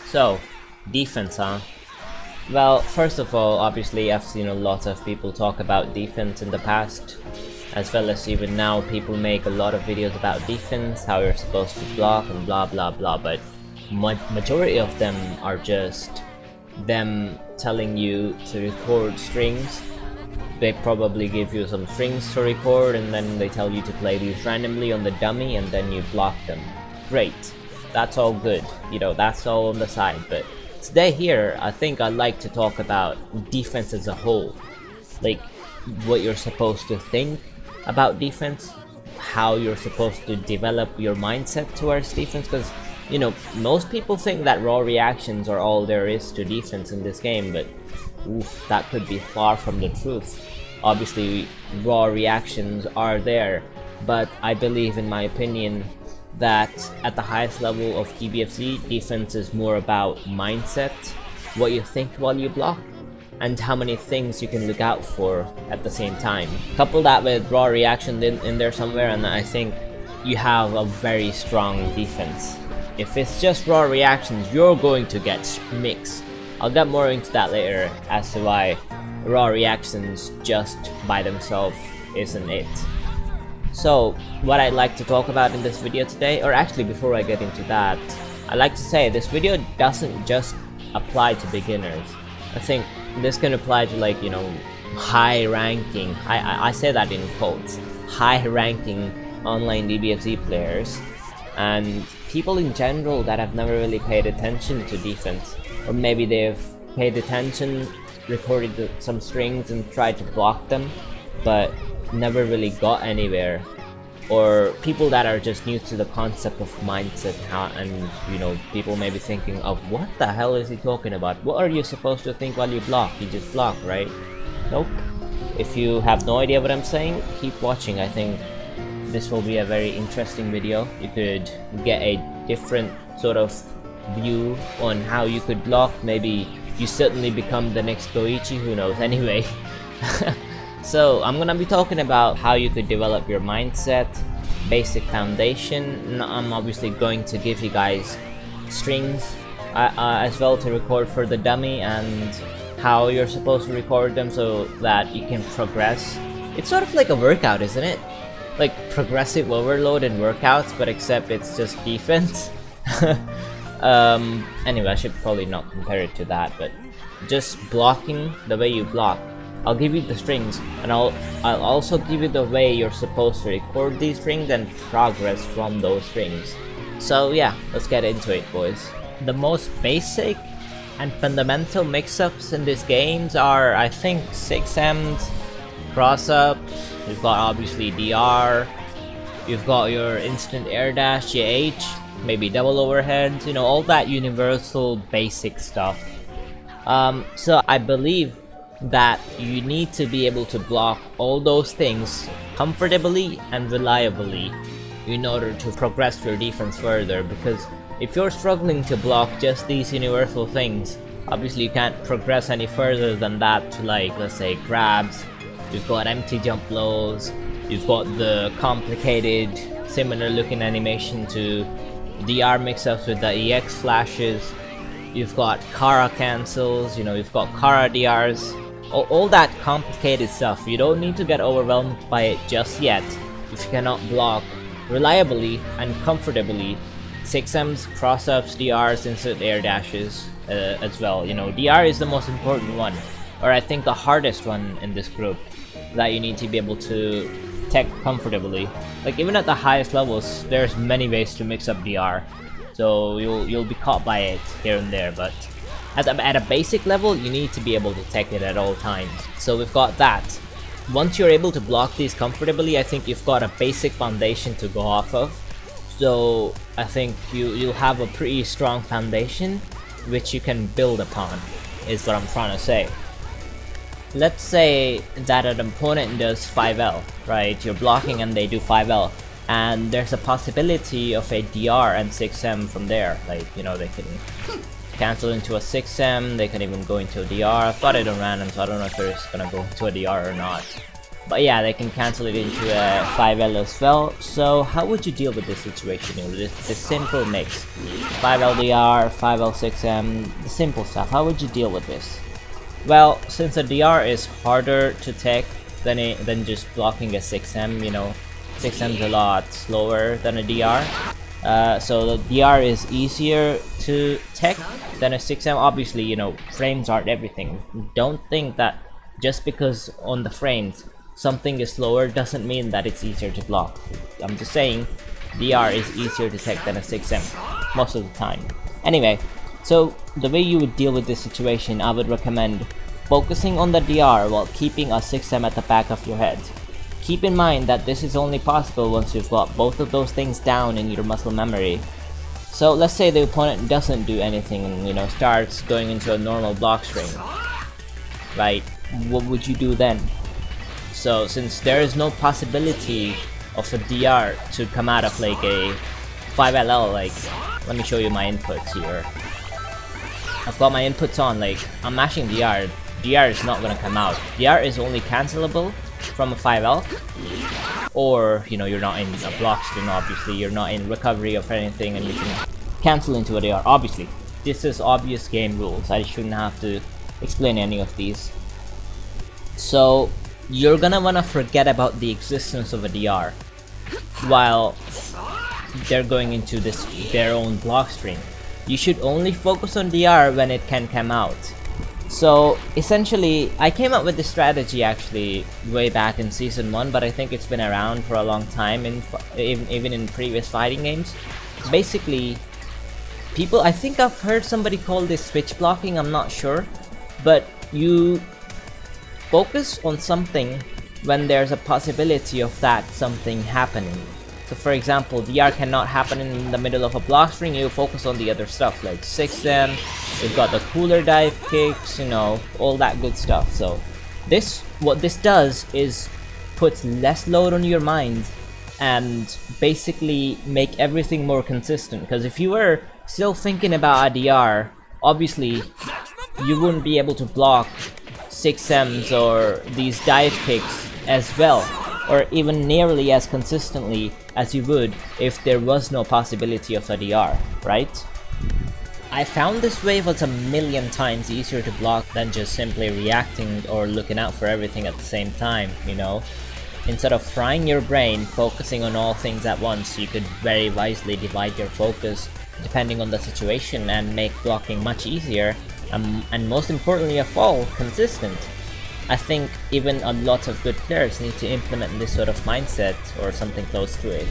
So, defense, huh? Well, first of all, obviously I've seen a lot of people talk about defense in the past, as well as even now people make a lot of videos about defense, how you're supposed to block and blah blah blah, but majority of them are just them telling you to record strings. They probably give you some strings to record and then they tell you to play these randomly on the dummy and then you block them. Great, that's all good, you know, that's all on the side, but today here I think I'd like to talk about defense as a whole, like what you're supposed to think about defense, how you're supposed to develop your mindset towards defense, because you know, most people think that raw reactions are all there is to defense in this game, but oof, that could be far from the truth. Obviously, raw reactions are there, but I believe, in my opinion, that at the highest level of DBFZ, defense is more about mindset, what you think while you block, and how many things you can look out for at the same time. Couple that with raw reaction in there somewhere, and I think you have a very strong defense. If it's just raw reactions, you're going to get mixed. I'll get more into that later as to why raw reactions just by themselves isn't it. So, what I'd like to talk about in this video today, or actually before I get into that, I'd like to say this video doesn't just apply to beginners. I think this can apply to, like, you know, high ranking, I say that in quotes, high ranking online DBFZ players, and people in general that have never really paid attention to defense, or maybe they've paid attention, recorded some strings and tried to block them, but never really got anywhere, or people that are just new to the concept of mindset, and you know, people may be thinking of what the hell is he talking about, what are you supposed to think while you block, you just block, right? Nope. If you have no idea what I'm saying, keep watching. I think this will be a very interesting video. You could get a different sort of view on how you could block. Maybe you certainly become the next Goichi, who knows. Anyway, so I'm gonna be talking about how you could develop your mindset, basic foundation. I'm obviously going to give you guys strings as well to record for the dummy, and how you're supposed to record them so that you can progress. It's sort of like a workout, isn't it? Like progressive overload and workouts, but except it's just defense. Anyway, I should probably not compare it to that, but just blocking the way you block. I'll give you the strings, and I'll also give you the way you're supposed to record these strings and progress from those strings. So yeah, let's get into it, boys. The most basic and fundamental mix-ups in these games are, I think, 6Ms, cross-ups, you've got obviously DR, you've got your instant air dash, GH, maybe double overheads, you know, all that universal basic stuff. So I believe that you need to be able to block all those things comfortably and reliably in order to progress your defense further, because if you're struggling to block just these universal things, obviously you can't progress any further than that to, like, let's say grabs. You've got empty jump lows, you've got the complicated similar looking animation to DR mix-ups with the EX flashes, you've got Kara cancels, you know, you've got Kara DRs, all that complicated stuff. You don't need to get overwhelmed by it just yet if you cannot block reliably and comfortably 6Ms, cross-ups, DRs, instant air dashes as well. You know, DR is the most important one, or I think the hardest one in this group, that you need to be able to tech comfortably. Like, even at the highest levels, there's many ways to mix up DR, so you'll be caught by it here and there, but at a basic level, you need to be able to tech it at all times. So we've got that. Once you're able to block these comfortably, I think you've got a basic foundation to go off of. So I think you'll have a pretty strong foundation which you can build upon, is what I'm trying to say. Let's say that an opponent does 5L, right? You're blocking and they do 5L, and there's a possibility of a DR and 6M from there. Like, you know, they can cancel into a 6M, they can even go into a DR. I've got it on random, so I don't know if they're just gonna go into a DR or not. But yeah, they can cancel it into a 5L as well. So how would you deal with this situation? You know, this simple mix, 5L 5L6M, the simple stuff. How would you deal with this? Well, since a DR is harder to tech than just blocking a 6M, you know, 6M is a lot slower than a DR. So the DR is easier to tech than a 6M. Obviously, you know, frames aren't everything. Don't think that just because on the frames something is slower doesn't mean that it's easier to block. I'm just saying DR is easier to tech than a 6M most of the time. Anyway, so the way you would deal with this situation, I would recommend focusing on the DR while keeping a 6M at the back of your head. Keep in mind that this is only possible once you've got both of those things down in your muscle memory. So let's say the opponent doesn't do anything and, you know, starts going into a normal block string, right? What would you do then? So since there is no possibility of a DR to come out of like a 5LL, like, let me show you my inputs here. I've got my inputs on, like, I'm mashing DR. DR is not gonna come out. DR is only cancelable from a 5L, or, you know, you're not in a block string, obviously, you're not in recovery of anything, and you can cancel into a DR. Obviously, this is obvious game rules. I shouldn't have to explain any of these. So you're gonna wanna forget about the existence of a DR while they're going into their own block string. You should only focus on DR when it can come out. So essentially, I came up with this strategy actually way back in season 1, but I think it's been around for a long time, even in previous fighting games. Basically, I think I've heard somebody call this switch blocking, I'm not sure, but you focus on something when there's a possibility of that something happening. So for example, DR cannot happen in the middle of a block string, you focus on the other stuff like 6M, you've got the cooler dive kicks, you know, all that good stuff. So what this does is puts less load on your mind and basically make everything more consistent. Because if you were still thinking about a DR, obviously you wouldn't be able to block 6Ms or these dive kicks as well, or even nearly as consistently as you would if there was no possibility of a DR, right? I found this wave was a million times easier to block than just simply reacting or looking out for everything at the same time, you know? Instead of frying your brain, focusing on all things at once, you could very wisely divide your focus depending on the situation and make blocking much easier, and most importantly of all, consistent. I think even a lot of good players need to implement this sort of mindset or something close to it.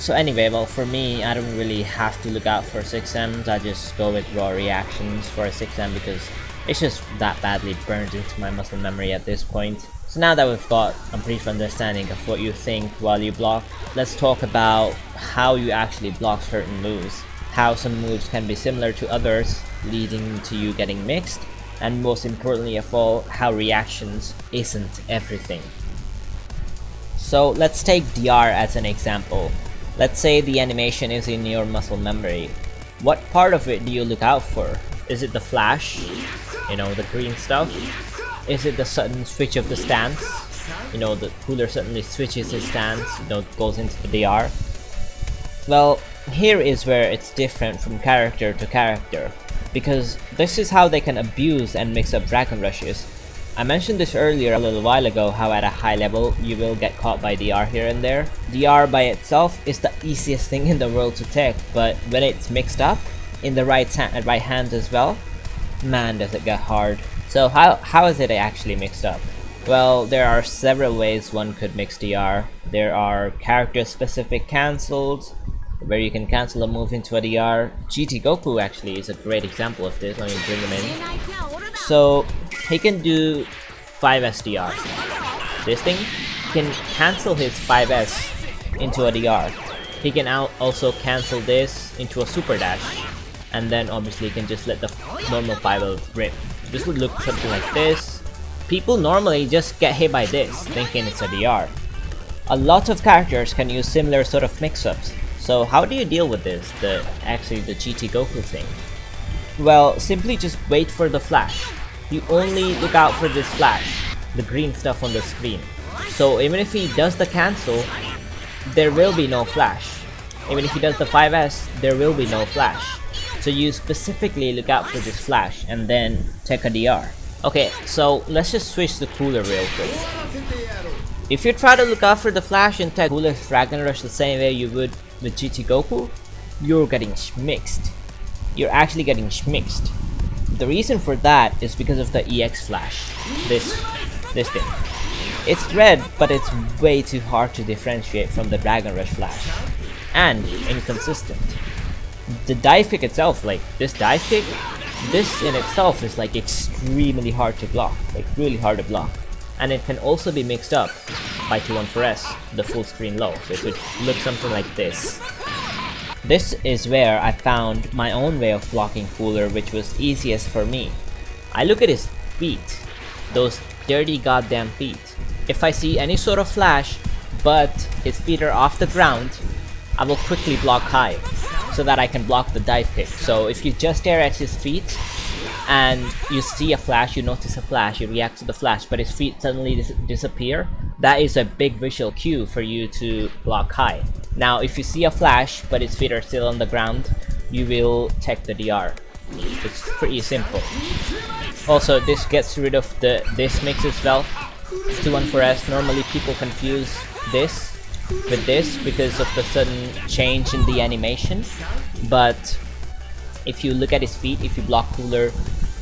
So anyway, well, for me, I don't really have to look out for 6Ms, I just go with raw reactions for a 6M because it's just that badly burned into my muscle memory at this point. So now that we've got a brief understanding of what you think while you block, let's talk about how you actually block certain moves. How some moves can be similar to others, leading to you getting mixed, and most importantly of all, how reactions isn't everything. So let's take DR as an example. Let's say the animation is in your muscle memory. What part of it do you look out for? Is it the flash? You know, the green stuff? Is it the sudden switch of the stance? You know, the cooler suddenly switches his stance, you know, goes into the DR. Well, here is where it's different from character to character, because this is how they can abuse and mix up Dragon Rushes. I mentioned this earlier a little while ago, how at a high level you will get caught by DR here and there. DR by itself is the easiest thing in the world to tech, but when it's mixed up in the right hands as well, man does it get hard. So how is it actually mixed up? Well, there are several ways one could mix DR. There are character specific cancels, where you can cancel a move into a DR. GT Goku actually is a great example of this. Let me bring him in. So he can do 5S DR. This thing can cancel his 5S into a DR. He can also cancel this into a super dash, and then obviously he can just let the normal 5L rip. This would look something like this. People normally just get hit by this, thinking it's a DR. A lot of characters can use similar sort of mix-ups. So how do you deal with this, the GT Goku thing? Well, simply just wait for the flash. You only look out for this flash, the green stuff on the screen. So even if he does the cancel, there will be no flash. Even if he does the 5S, there will be no flash. So you specifically look out for this flash and then take a DR. Okay, so let's just switch the cooler real quick. If you try to look out for the flash and take Cooler's Dragon Rush the same way you would with GT Goku, you're getting schmixed. You're actually getting schmixed. The reason for that is because of the EX flash. This thing. It's red, but it's way too hard to differentiate from the Dragon Rush flash. And inconsistent. The dive kick itself, like this dive kick, this in itself is like extremely hard to block, like really hard to block. And it can also be mixed up by 214S, the full screen low, so it would look something like this. This is where I found my own way of blocking Cooler, which was easiest for me. I look at his feet, those dirty goddamn feet. If I see any sort of flash, but his feet are off the ground, I will quickly block high, so that I can block the dive kick. So if you just stare at his feet, and you see a flash, you notice a flash, you react to the flash, but his feet suddenly disappear, that is a big visual cue for you to block high. Now if you see a flash, but his feet are still on the ground, you will take the DR. It's pretty simple. Also, this gets rid of this mix as well. 214S, normally people confuse this with this because of the sudden change in the animation, but if you look at his feet, if you block Cooler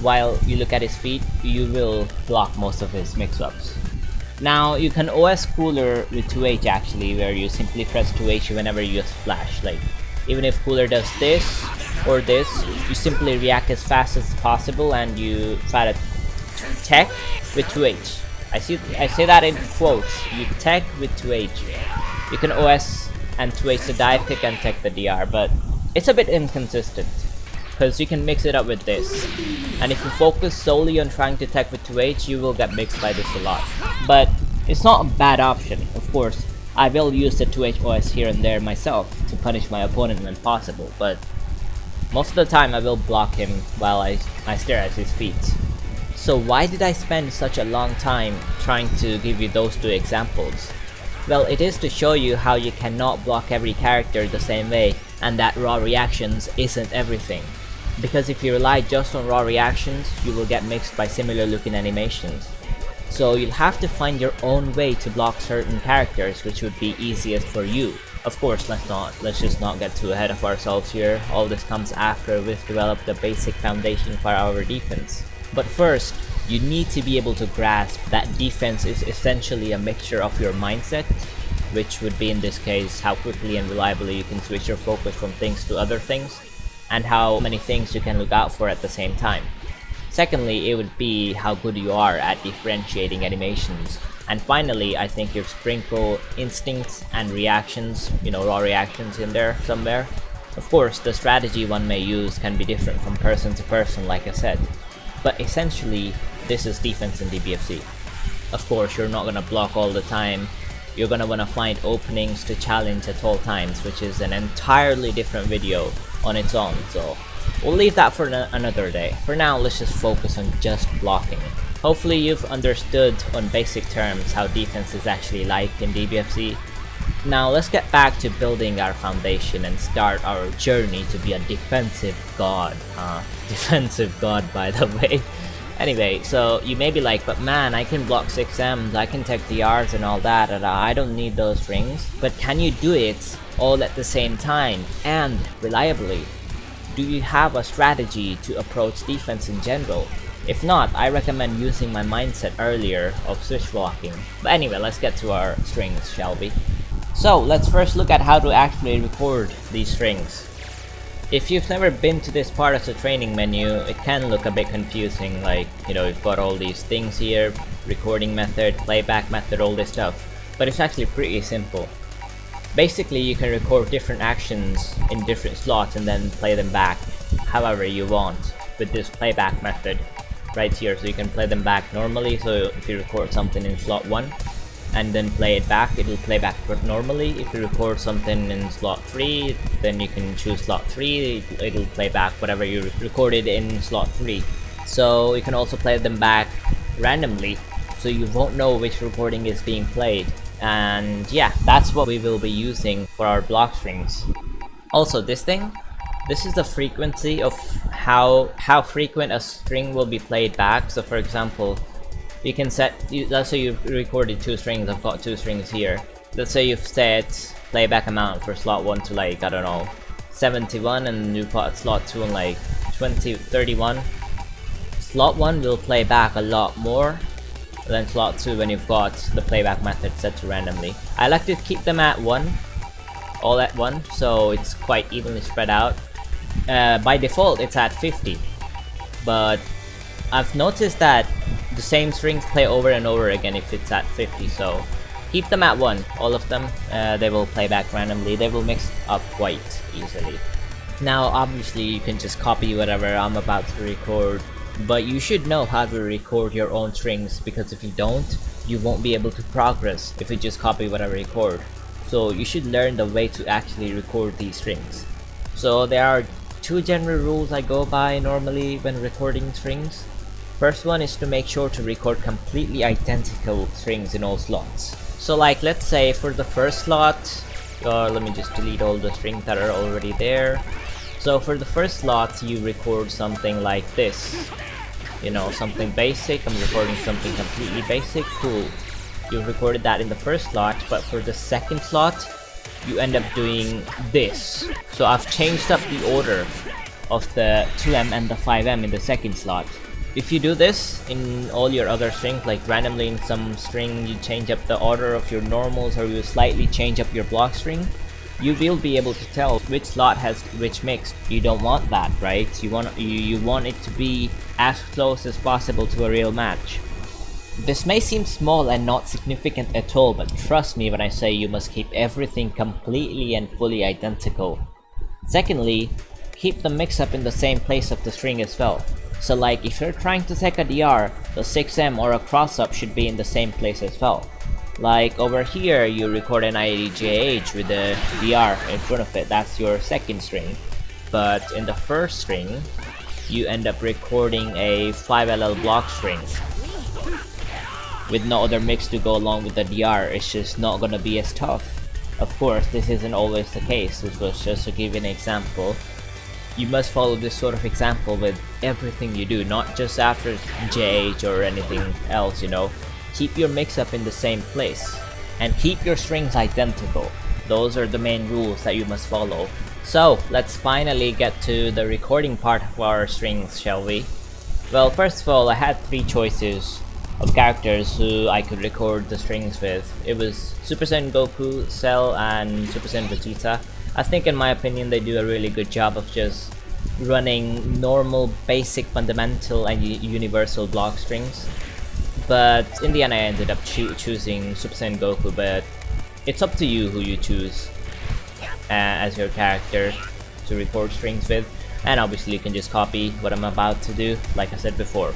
while you look at his feet, you will block most of his mix-ups. Now you can OS Cooler with 2H actually, where you simply press 2H whenever you use flash. Like even if Cooler does this or this, you simply react as fast as possible and you try to tech with 2H. I say that in quotes. You tech with 2H. You can OS and 2H the dive kick and tech the DR, but it's a bit inconsistent because you can mix it up with this. And if you focus solely on trying to tech with 2H, you will get mixed by this a lot. But it's not a bad option. Of course, I will use the 2H OS here and there myself to punish my opponent when possible, but most of the time I will block him while I stare at his feet. So why did I spend such a long time trying to give you those two examples? Well, it is to show you how you cannot block every character the same way, and that raw reactions isn't everything. Because if you rely just on raw reactions, you will get mixed by similar looking animations. So you'll have to find your own way to block certain characters, which would be easiest for you. Of course, let's just not get too ahead of ourselves here. All this comes after we've developed the basic foundation for our defense. But first, you need to be able to grasp that defense is essentially a mixture of your mindset, which would be in this case how quickly and reliably you can switch your focus from things to other things, and how many things you can look out for at the same time. Secondly, it would be how good you are at differentiating animations. And finally, I think you sprinkle instincts and reactions, raw reactions in there somewhere. Of course, the strategy one may use can be different from person to person, like I said. But essentially, this is defense in DBFZ. Of course, you're not gonna block all the time. You're gonna wanna find openings to challenge at all times, which is an entirely different video on its own. So we'll leave that for another day. For now, let's just focus on just blocking. Hopefully you've understood on basic terms how defense is actually like in DBFZ. Now let's get back to building our foundation and start our journey to be a defensive god. Defensive god, by the way. Anyway, so you may be like, but man, I can block 6Ms, I can tech DRs and all that, and I don't need those rings. But can you do it all at the same time and reliably? Do you have a strategy to approach defense in general? If not, I recommend using my mindset earlier of switch blocking. But anyway, let's get to our strings, shall we? So let's first look at how to actually record these strings. If you've never been to this part of the training menu, it can look a bit confusing, like, you've got all these things here, recording method, playback method, all this stuff. But it's actually pretty simple. Basically, you can record different actions in different slots and then play them back however you want with this playback method right here. So you can play them back normally, so if you record something in slot 1 and then play it back, it will play back normally. If you record something in slot 3, then you can choose slot 3, it'll play back whatever you recorded in slot 3. So you can also play them back randomly. so you won't know which recording is being played. And yeah, that's what we will be using for our block strings. Also, this is the frequency of how frequent a string will be played back. So for example, you can set, let's say you've recorded 2 strings, I've got 2 strings here. Let's say you've set playback amount for slot 1 to like, I don't know, 71, and you put slot 2 on like 31. Slot 1 will play back a lot more than slot 2 when you've got the playback method set to randomly. I like to keep them at 1, all at 1, so it's quite evenly spread out. By default it's at 50, but I've noticed that the same strings play over and over again if it's at 50, so keep them at 1, all of them. They will play back randomly, they will mix up quite easily. Now obviously you can just copy whatever I'm about to record, but you should know how to record your own strings, because if you don't, you won't be able to progress if you just copy whatever you record. So you should learn the way to actually record these strings. So there are 2 general rules I go by normally when recording strings. First one is to make sure to record completely identical strings in all slots. So like, let's say for the first slot, let me just delete all the strings that are already there. So for the first slot, you record something like this, you know, something basic. I'm recording something completely basic. Cool, you recorded that in the first slot, but for the second slot you end up doing this. So I've changed up the order of the 2M and the 5M in the second slot. If you do this in all your other strings, like randomly in some string you change up the order of your normals, or you slightly change up your block string, you will be able to tell which slot has which mix. You don't want that, right? You want it to be as close as possible to a real match. This may seem small and not significant at all, but trust me when I say you must keep everything completely and fully identical. Secondly, keep the mix-up in the same place of the string as well. So like, if you're trying to take a DR, the 6M or a cross-up should be in the same place as well. Like over here, you record an IDJH with a DR in front of it, that's your second string. But in the first string, you end up recording a 5LL block string with no other mix to go along with the DR. It's just not gonna be as tough. Of course, this isn't always the case. This was just to give you an example. You must follow this sort of example with everything you do, not just after JH or anything else, you know. Keep your mix-up in the same place, and keep your strings identical. Those are the main rules that you must follow. So, let's finally get to the recording part of our strings, shall we? Well, first of all, I had 3 choices of characters who I could record the strings with. It was Super Saiyan Goku, Cell, and Super Saiyan Vegeta. I think in my opinion they do a really good job of just running normal, basic, fundamental, and universal block strings. But in the end I ended up choosing Super Saiyan Goku, but it's up to you who you choose as your character to record strings with. And obviously you can just copy what I'm about to do, like I said before.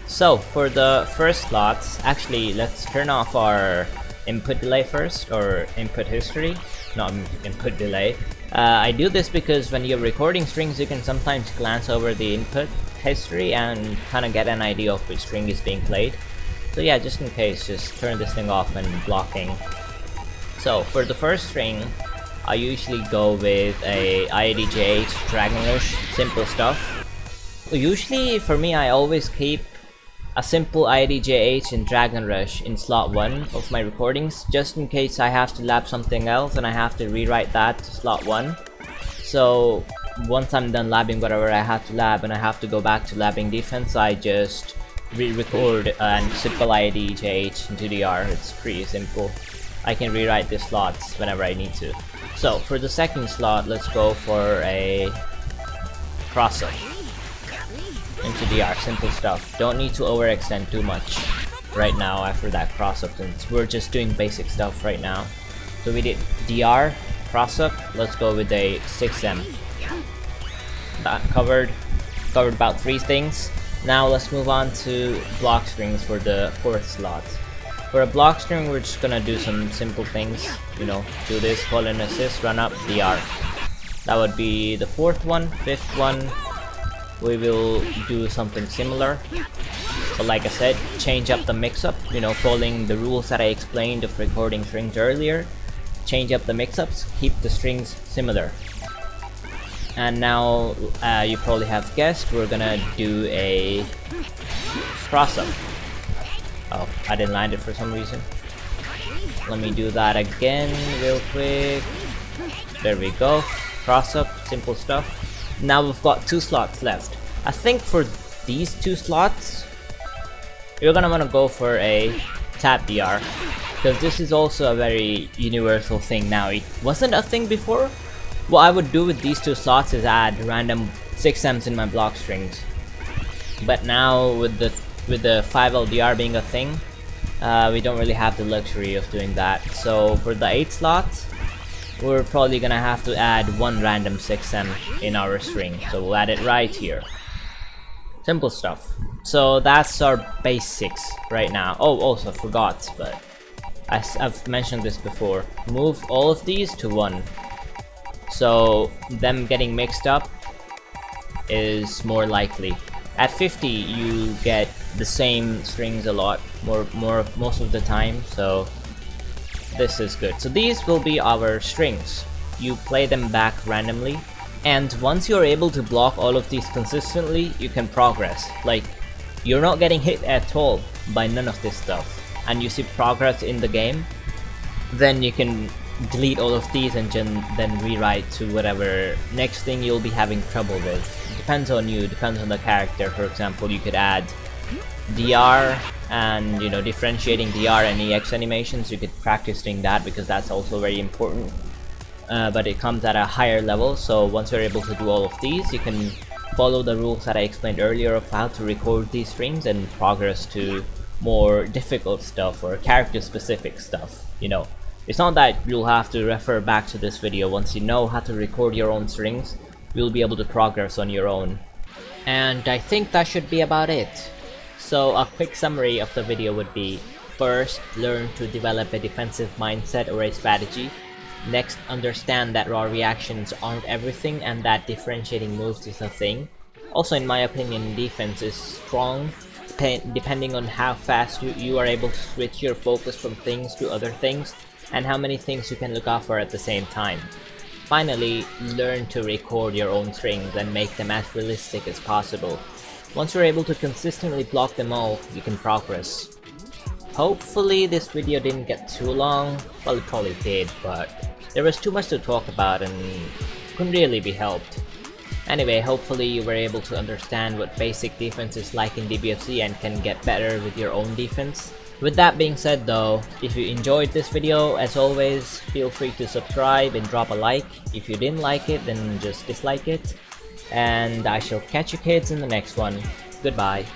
So for the first slots, actually let's turn off our input delay first, or input history, not input delay. I do this because when you're recording strings you can sometimes glance over the input history and kind of get an idea of which string is being played. So yeah, just in case, just turn this thing off when blocking. So for the first string, I usually go with a IDJH, Dragon Rush, simple stuff. Usually for me I always keep a simple IDJH and Dragon Rush in slot 1 of my recordings, just in case I have to lab something else and I have to rewrite that to slot 1. So once I'm done labbing whatever I have to lab and I have to go back to labbing defense, I just re-record and simple IDJH into DR. It's pretty simple. I can rewrite the slots whenever I need to. So for the second slot, let's go for a cross-up into DR, simple stuff. Don't need to overextend too much right now after that cross-up, since we're just doing basic stuff right now. So we did DR, cross-up, let's go with a 6M. That covered about 3 things. Now let's move on to block strings for the 4th slot. For a block string, we're just gonna do some simple things, you know, do this, call and assist, run up, DR. That would be the 4th one. 5th one, we will do something similar. But like I said, change up the mix-up, you know, following the rules that I explained of recording strings earlier. Change up the mix-ups, keep the strings similar. And now, you probably have guessed, we're gonna do a cross-up. Oh, I didn't land it for some reason. Let me do that again real quick. There we go. Cross-up, simple stuff. Now we've got 2 slots left. I think for these 2 slots, you're gonna wanna go for a tap DR, because this is also a very universal thing now. It wasn't a thing before. What I would do with these 2 slots is add random 6Ms in my block strings. But now with the 5LDR being a thing, we don't really have the luxury of doing that. So for the 8 slots, we're probably gonna have to add 1 random 6M in our string. So we'll add it right here. Simple stuff. So that's our basics right now. Oh, also forgot, but I've mentioned this before. Move all of these to 1. So them getting mixed up is more likely. At 50, you get the same strings a lot most of the time, so this is good. So these will be our strings. You play them back randomly, and once you're able to block all of these consistently, you can progress. Like, you're not getting hit at all by none of this stuff, and you see progress in the game, then you can delete all of these and then rewrite to whatever next thing you'll be having trouble with. Depends on you, depends on the character. For example, you could add DR and, you know, differentiating DR and EX animations. You could practice doing that because that's also very important, but it comes at a higher level. So once you're able to do all of these, you can follow the rules that I explained earlier of how to record these strings and progress to more difficult stuff or character specific stuff. You know, it's not that you'll have to refer back to this video. Once you know how to record your own strings, you'll be able to progress on your own. And I think that should be about it. So a quick summary of the video would be: first, learn to develop a defensive mindset or a strategy. Next, understand that raw reactions aren't everything and that differentiating moves is a thing. Also, in my opinion, defense is strong depending on how fast you are able to switch your focus from things to other things, and how many things you can look out for at the same time. Finally, learn to record your own strings and make them as realistic as possible. Once you're able to consistently block them all, you can progress. Hopefully this video didn't get too long. Well, it probably did, but there was too much to talk about and couldn't really be helped. Anyway, hopefully you were able to understand what basic defense is like in DBFZ and can get better with your own defense. With that being said though, if you enjoyed this video, as always, feel free to subscribe and drop a like. If you didn't like it, then just dislike it. And I shall catch you kids in the next one. Goodbye.